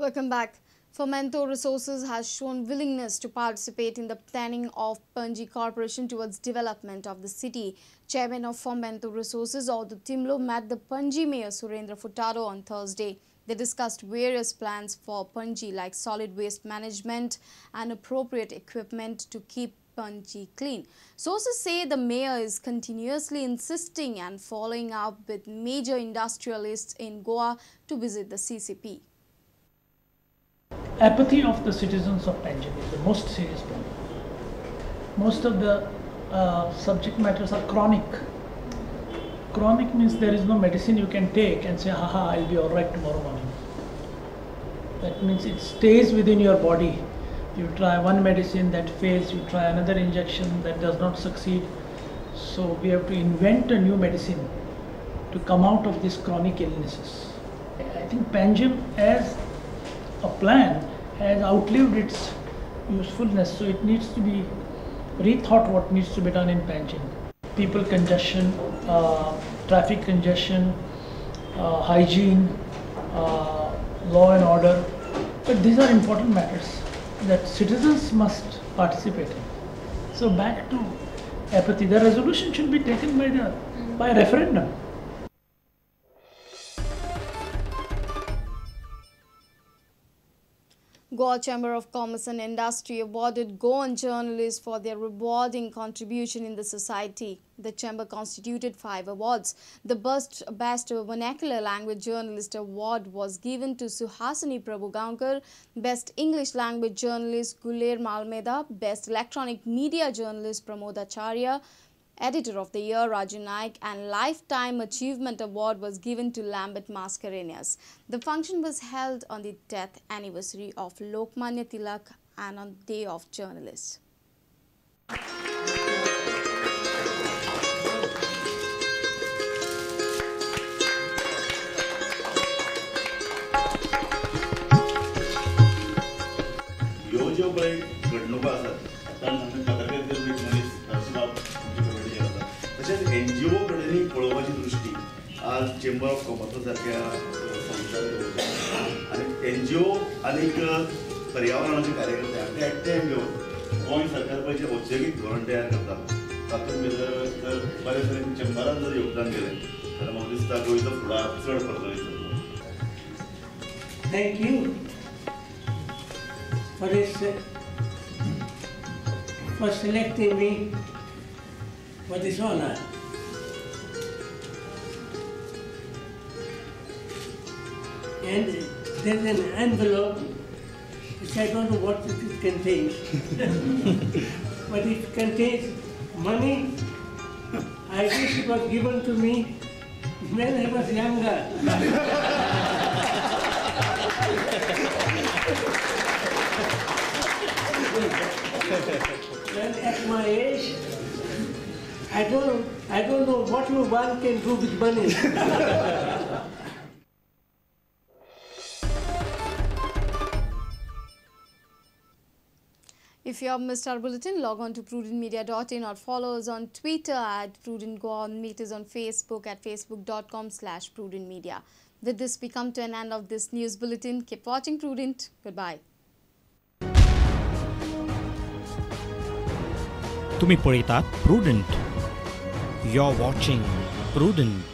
Welcome back. Fomento Resources has shown willingness to participate in the planning of Panaji Corporation towards development of the city. Chairman of Fomento Resources, Audit Timlo, met the Panaji Mayor Surendra Furtado on Thursday. They discussed various plans for Panaji like solid waste management and appropriate equipment to keep Panaji clean. Sources say the mayor is continuously insisting and following up with major industrialists in Goa to visit the CCP. Apathy of the citizens of Panaji is the most serious problem. Most of the subject matters are chronic. Chronic means there is no medicine you can take and say, haha, I'll be alright tomorrow morning. That means it stays within your body. You try one medicine that fails, you try another injection that does not succeed. So we have to invent a new medicine to come out of these chronic illnesses. I think Panaji as a plan has outlived its usefulness, so it needs to be rethought what needs to be done in Panaji. People congestion, traffic congestion, hygiene, law and order, but these are important matters that citizens must participate in. So back to apathy, the resolution should be taken by referendum. Goa Chamber of Commerce and Industry awarded Goan journalists for their rewarding contribution in the society. The chamber constituted 5 awards. The Best Vernacular Language Journalist Award was given to Suhasini Prabhugaonkar, Best English Language Journalist Guler Malmeda, Best Electronic Media Journalist Pramod Acharya, Editor of the Year Raju Naik, and Lifetime Achievement Award was given to Lambert Mascarenhas. The function was held on the death anniversary of Lokmanya Tilak and on Day of Journalists. NGO कडेनी पळोवपाची दृष्टी आज chamber of commerce सारख्या संस्थांनी आणि NGO आनीक पर्यावरणाचे कार्यकर्ते हांचे एकठांय घेवन गोंय सरकार पळय जे औद्योगिक धोरण तयार करता तातूंत भितर जर बरे तरेन चेंबरान जर योगदान दिलें जाल्यार म्हाका दिसता गोंयचो फुडार चड फरफरीत जातलो. Thank you for selecting me for this honor. And there's an envelope which I don't know what it contains, but it contains money. I guess it was given to me when I was younger. When at my age, I don't know what one can do with money. If you have missed our bulletin, log on to prudentmedia.in or follow us on Twitter at Prudent Goa, meet us on Facebook at facebook.com/prudentmedia. With this, we come to an end of this news bulletin. Keep watching Prudent. Goodbye. तुम्ही पळयतात Prudent. You're watching Prudent.